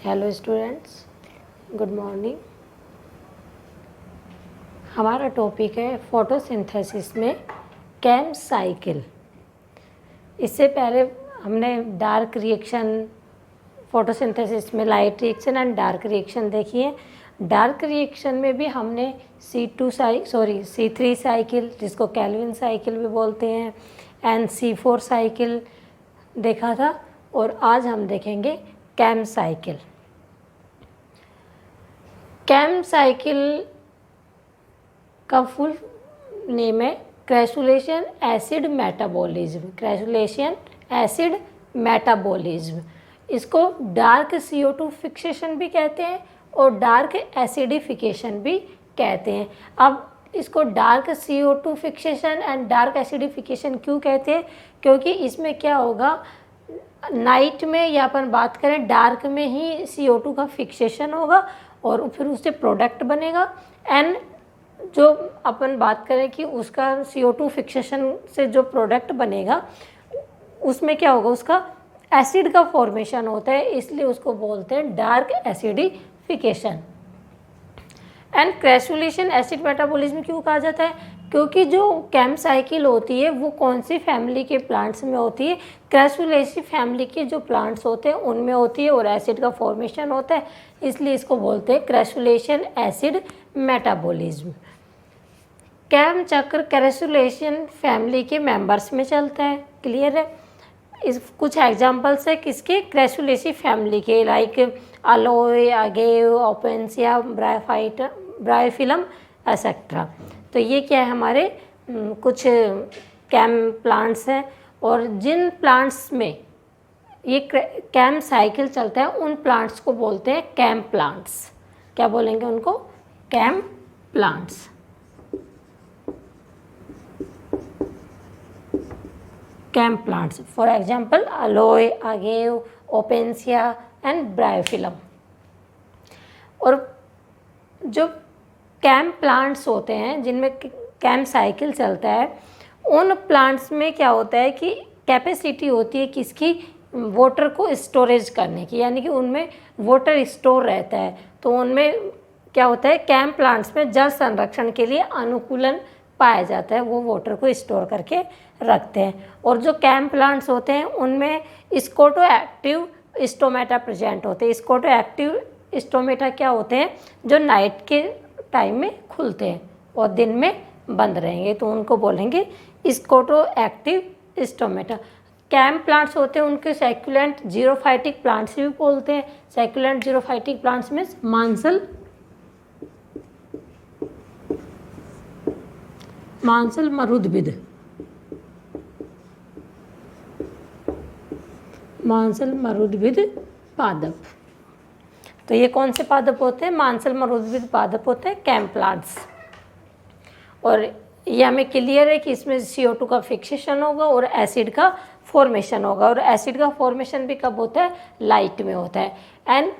Hello students, good morning. हमारा topic है photosynthesis में कैम साइकिल। इससे पहले हमने डार्क रिएक्शन, फोटोसिंथेसिस में light reaction and dark reaction देखी है। डार्क रिएक्शन में भी हमने C3 साइकिल, जिसको कैल्विन साइकिल भी बोलते हैं, एंड C4 साइकिल देखा था, और आज हम देखेंगे कैम साइकिल। कैम साइकिल का फुल नेम है क्रैसुलेशन एसिड मेटाबॉलिज्म। क्रैसुलेशन एसिड मेटाबॉलिज्म, इसको डार्क CO2 फिक्सेशन भी कहते हैं और डार्क एसिडिफिकेशन भी कहते हैं। अब इसको dark CO2 fixation and dark acidification क्यों कहते हैं? क्योंकि इसमें क्या होगा, नाइट में या अपन बात करें डार्क में ही CO2 का फिक्सेशन होगा और फिर उससे प्रोडक्ट बनेगा। एंड जो अपन बात करें कि उसका CO2 फिक्सेशन से जो प्रोडक्ट बनेगा उसमें क्या होगा, उसका एसिड का फॉर्मेशन होता है, इसलिए उसको बोलते हैं dark acidification. And crassulacean acid metabolism क्यों कहा जाता है? क्योंकि जो कैम साइकिल होती है वो कौन सी फैमिली के प्लांट्स में होती है? क्रैसुलेसी फैमिली के जो प्लांट्स होते हैं उनमें होती है और एसिड का फॉर्मेशन होता है, इसलिए इसको बोलते हैं क्रैसुलेशन एसिड मेटाबॉलिज्म। कैम चक्र क्रैसुलेशन फैमिली के मेंबर्स में चलता है, क्लियर है? इस कुछ एग्जांपल्स है किसके? क्रैसुलेसी फैमिली के, like aloe, agave, opuntia, bryophyllum etcetera. तो ये क्या है, हमारे कुछ कैम प्लांट्स हैं, और जिन प्लांट्स में ये कैम साइकिल चलता है उन प्लांट्स को बोलते हैं कैम प्लांट्स। क्या बोलेंगे उनको? CAM plants. CAM plants, for example aloe, agave, opuntia and bryophyllum. और जो कैम प्लांट्स होते हैं जिनमें कैम साइकिल चलता है, उन प्लांट्स में क्या होता है कि कैपेसिटी होती है किसकी? वाटर को स्टोरेज करने की, यानी कि उनमें वाटर स्टोर रहता है। तो उनमें क्या होता है, कैम प्लांट्स में जल संरक्षण के लिए अनुकूलन पाया जाता है, वो वाटर को स्टोर करके रखते हैं। और जो कैम प्लांट्स होते हैं उनमें स्कोटो एक्टिव स्टोमेटा प्रेजेंट होते हैं। स्कोटो एक्टिव स्टोमेटा क्या होते हैं? जो नाइट के टाइम में खुलते हैं और दिन में बंद रहेंगे, तो उनको बोलेंगे scotoactive stomata. CAM plants होते हैं उनके सैक्युलेंट जीरोफाइटिक प्लांट्स भी बोलते हैं। सैक्युलेंट जीरोफाइटिक प्लांट्स में मांसल मरुद्भिद, मांसल मरुद्भिद पादप। तो ये कौन से पादप होते हैं? मांसल मरुद्भिद पादप होते हैं कैम प्लांट्स। और ये हमें क्लियर है कि इसमें CO2 का फिक्सेशन होगा और एसिड का फॉर्मेशन होगा, और एसिड का फॉर्मेशन भी कब होता है? लाइट में होता है। एंड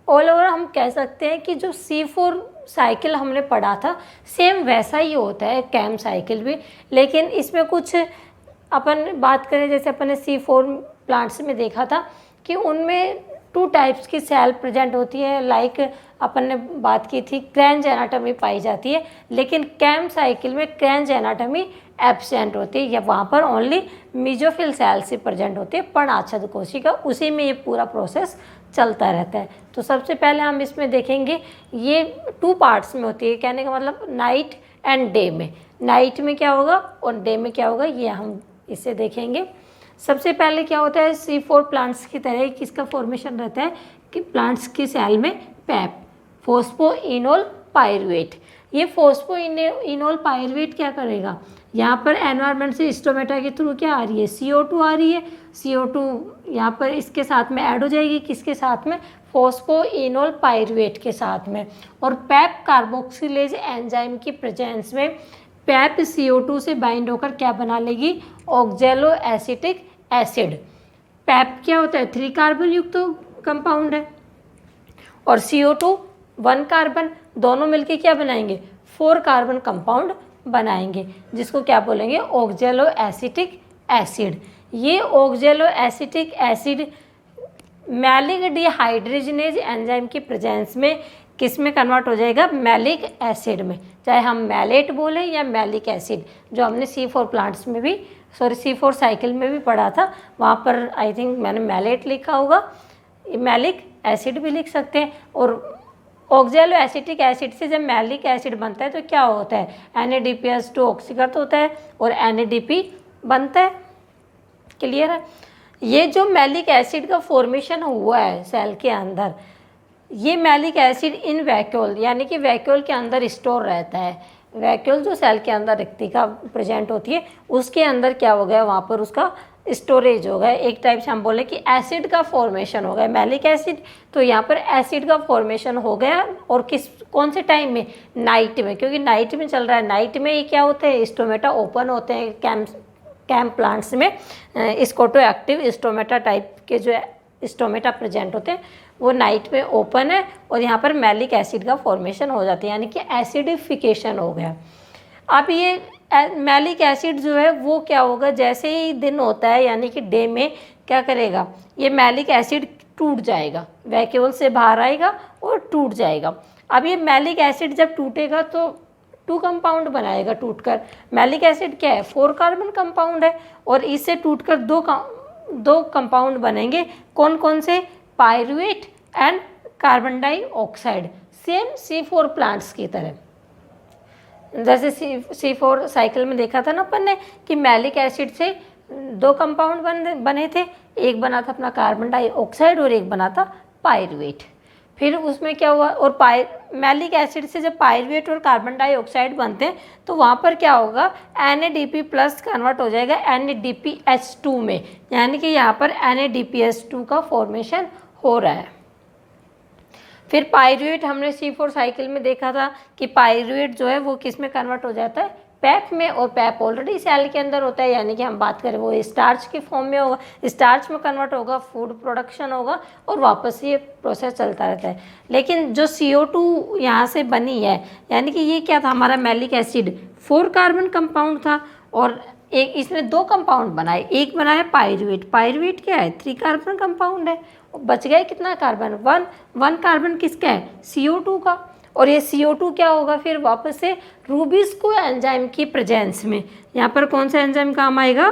ऑल ओवर हम कह सकते हैं कि जो C4 साइकिल हमने पढ़ा था सेम वैसा ही होता है कैम साइकिल भी, लेकिन इसमें कुछ अपन बात करें, जैसे अपन ने C4 प्लांट्स में देखा था कि उनमें 2 टाइप्स की सेल प्रेजेंट होती है, लाइक अपन ने बात की थी क्रेंज एनाटॉमी पाई जाती है, लेकिन कैम साइकिल में क्रेंज एनाटॉमी एब्सेंट होती है, या वहाँ पर ओनली मीजोफिल सेल्स ही प्रेजेंट होती है, पर्णाच्छादित कोशिका, उसी में ये पूरा प्रोसेस चलता रहता है। तो सबसे पहले हम इसमें देखेंगे, ये 2 पार्ट्स में होती है, कहने का मतलब नाइट एंड डे में। नाइट में क्या होगा और डे में क्या होगा, ये हम इसे देखेंगे। सबसे पहले क्या होता है, C4 प्लांट्स की तरह किसका फॉर्मेशन रहता है कि प्लांट्स की सेल में पैप, फॉस्फोइनोल पायरुवेट। ये फॉस्फोइनोल पायरुवेट क्या करेगा, यहाँ पर एनवायरनमेंट से स्टोमेटा के थ्रू क्या आ रही है, CO2 आ रही है। CO2 यहाँ पर इसके साथ में ऐड हो जाएगी, किसके साथ में? फॉस्फोइनोल पायरुवेट के साथ में। और पैप कार्बोक्सिलेज एंजाइम की प्रेजेंस में पैप CO2 से बाइंड होकर क्या बना लेगी? ऑक्जेलो एसिटिक एसिड। पैप क्या होता है? 3 कार्बन युक्त कंपाउंड है, और CO2 1 कार्बन, दोनों मिलके क्या बनाएंगे? 4 कार्बन कंपाउंड बनाएंगे, जिसको क्या बोलेंगे? Oxaloacetic acid. ये oxaloacetic acid malic dehydrogenase enzyme की प्रेजेंस में किस में कन्वर्ट हो जाएगा, मैलिक एसिड में, चाहे हम मैलेट बोले या मैलिक एसिड, जो हमने C4 प्लांट्स में भी C4 साइकिल में भी पढ़ा था, वहाँ पर आई थिंक मैंने मैलेट लिखा होगा, मैलिक एसिड भी लिख सकते हैं। और ऑक्जेलो एसिटिक एसिड से जब मैलिक एसिड बनता है तो क्या होता है, NADPS2 ऑक्सीकृत होता है और NADP बनता है। क्लियर है। ये जो मैलिक एसिड का फॉर्मेशन हुआ है सेल के अंदर, ये मैलिक एसिड इन वैक्यूल यानी कि वैक्यूल के अंदर स्टोर रहता है। वैक्यूल जो सेल के अंदर रिक्तिका प्रेजेंट होती है उसके अंदर क्या हो गया, वहाँ पर उसका स्टोरेज हो गया। एक टाइप से हम बोले कि एसिड का फॉर्मेशन हो गया, मैलिक एसिड, तो यहाँ पर एसिड का फॉर्मेशन हो गया। और कौन से टाइम में, नाइट में, क्योंकि नाइट में चल रहा है। नाइट में ये क्या होता है, स्टोमेटा ओपन होते हैं कैम प्लांट्स में, स्कोटो एक्टिव स्टोमेटा टाइप के जो स्टोमेटा प्रेजेंट होते हैं वो नाइट में ओपन है और यहाँ पर मैलिक एसिड का फॉर्मेशन हो जाता है, यानी कि एसिडिफिकेशन हो गया। अब ये मैलिक एसिड जो है वो क्या होगा, जैसे ही दिन होता है यानी कि डे में क्या करेगा, ये मैलिक एसिड टूट जाएगा, वैक्यूल से बाहर आएगा और टूट जाएगा। अब ये मैलिक एसिड जब टूटेगा तो 2 कंपाउंड बनाएगा टूटकर। मैलिक एसिड क्या है, 4 कार्बन कंपाउंड है और इससे टूटकर 2 कंपाउंड बनेंगे। कौन कौन से, pyruvate and carbon dioxide, same C4 plants की तरह। जैसे C4 साइकिल में देखा था ना अपन ने कि मैलिक एसिड से 2 कंपाउंड बने थे, एक बना था अपना कार्बन डाइऑक्साइड और एक बना था पायरुवेट। फिर उसमें क्या हुआ, और मैलिक एसिड से जब पायरुवेट और कार्बन डाइऑक्साइड बनते हैं तो वहाँ पर क्या होगा, NADP प्लस कन्वर्ट हो जाएगा NADPH2 में, यानी कि यहाँ पर NADPH2 का फॉर्मेशन हो रहा है। फिर पायरुवेट हमने C4 साइकिल में देखा था कि पायरुवेट जो है वो किस में कन्वर्ट हो जाता है, पैप में, और पैप ऑलरेडी सेल के अंदर होता है, यानी कि हम बात करें वो स्टार्च के फॉर्म में होगा, स्टार्च में कन्वर्ट होगा, फूड प्रोडक्शन होगा और वापस ये प्रोसेस चलता रहता है। लेकिन जो CO2 यहाँ से बनी है, यानी कि ये क्या था, हमारा मैलिक एसिड 4 कार्बन कंपाउंड था और एक इसमें 2 कंपाउंड बनाए, एक बनाया पायरुवेट। पायरुवेट क्या है, 3 कार्बन कंपाउंड है, बच गए कितना कार्बन, 1 कार्बन किसका है, CO2 का। और ये CO2 क्या होगा फिर वापस से रूबिस्को एंजाइम की प्रेजेंस में, यहाँ पर कौन सा एंजाइम काम आएगा,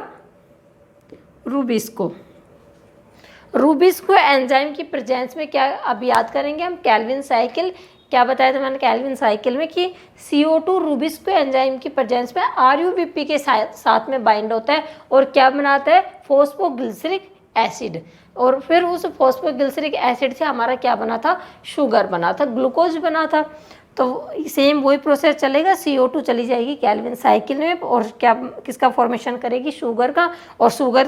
रूबिस्को। रूबिस्को एंजाइम की प्रेजेंस में क्या अब याद करेंगे हम, कैल्विन साइकिल। क्या बताया था मैंने कैल्विन साइकिल में कि CO2 रूबिस्को एंजाइम की प्रेजेंस में RUBP के साथ में बाइंड होता है और क्या बनाता है, फॉस्फोग्लिसरिक एसिड। और फिर उस फॉस्फोग्लिसरिक एसिड से हमारा क्या बना था, शुगर बना था, ग्लूकोज बना था। तो सेम वही प्रोसेस चलेगा, CO2 चली जाएगी कैल्विन साइकिल में और क्या किसका फॉर्मेशन करेगी, शुगर का। और शुगर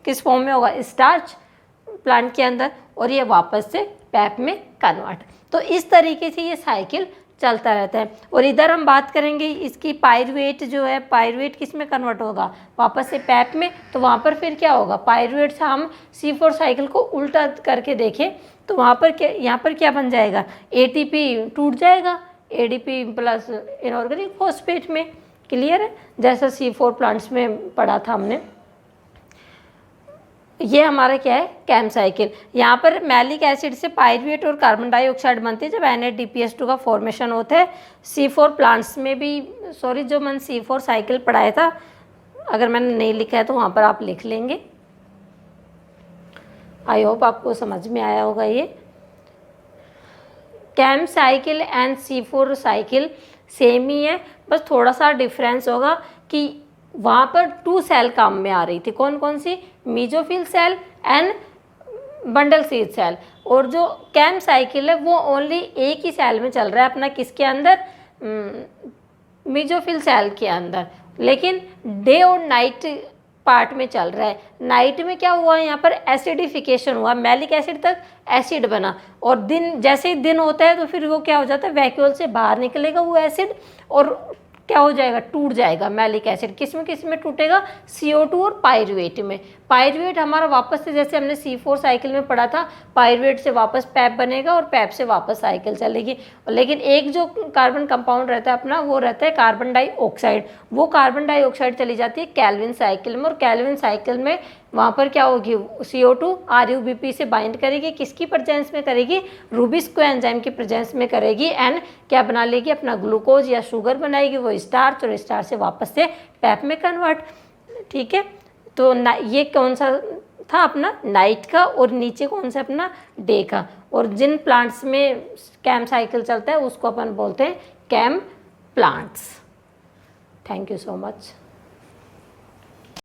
किस फॉर्म में होगा, स्टार्च प्लांट के अंदर, और ये वापस से पैप में कन्वर्ट। तो इस तरीके से ये साइकिल चलता रहता है। और इधर हम बात करेंगे इसकी पायरुवेट जो है, पायरुवेट किस में कन्वर्ट होगा, वापस से पैप में। तो वहाँ पर फिर क्या होगा, पायरुवेट से हम C4 साइकिल को उल्टा करके देखें तो वहाँ पर क्या, यहाँ पर क्या बन जाएगा, ATP टूट जाएगा ADP प्लस इनऑर्गेनिक फॉस्फेट में। क्लियर है, जैसा C4 प्लांट्स में पढ़ा था हमने। ये हमारा क्या है, कैम साइकिल। यहाँ पर मैलिक एसिड से पायरुवेट और कार्बन डाइऑक्साइड बनती है जब NADPH2 का फॉर्मेशन होता है। C4 प्लांट्स में भी, सॉरी जो मैंने C4 साइकिल पढ़ाया था, अगर मैंने नहीं लिखा है तो वहाँ पर आप लिख लेंगे। आई होप आपको समझ में आया होगा। ये CAM cycle and C4 cycle same ही है, बस थोड़ा सा डिफरेंस होगा कि वहाँ पर 2 सेल काम में आ रही थी। कौन कौन सी, mesophyll cell and bundle sheath cell. और जो कैम साइकिल है वो ओनली एक ही सेल में चल रहा है अपना, किसके अंदर, मीजोफिल सेल के अंदर, लेकिन डे और नाइट पार्ट में चल रहा है। नाइट में क्या हुआ, यहाँ पर एसिडिफिकेशन हुआ, मैलिक एसिड तक एसिड बना, और दिन जैसे ही दिन होता है तो फिर वो क्या हो जाता है, वैक्यूल से बाहर निकलेगा वो एसिड और क्या हो जाएगा, टूट जाएगा मैलिक एसिड। किस में टूटेगा, CO2 और पायरुवेट में। पायरुवेट हमारा वापस से, जैसे हमने C4 साइकिल में पढ़ा था, पायरुवेट से वापस पैप बनेगा और पैप से वापस साइकिल चलेगी। लेकिन एक जो कार्बन कंपाउंड रहता है अपना, वो रहता है कार्बन डाइऑक्साइड। वो कार्बन डाइऑक्साइड चली जाती है कैल्विन साइकिल में, और कैल्विन साइकिल में वहाँ पर क्या होगी, CO2 RuBP से बाइंड करेगी, किसकी प्रेजेंस में करेगी, रूबिस्को एंजाइम की प्रेजेंस में करेगी, एंड क्या बना लेगी, अपना ग्लूकोज या शुगर बनाएगी, वो स्टार्च, और स्टार्च से वापस से पैप में कन्वर्ट। ठीक है, तो ये कौन सा था अपना नाइट का, और नीचे कौन सा अपना डे का। और जिन प्लांट्स में कैम साइकिल चलता है उसको अपन बोलते हैं CAM plants. Thank you so much.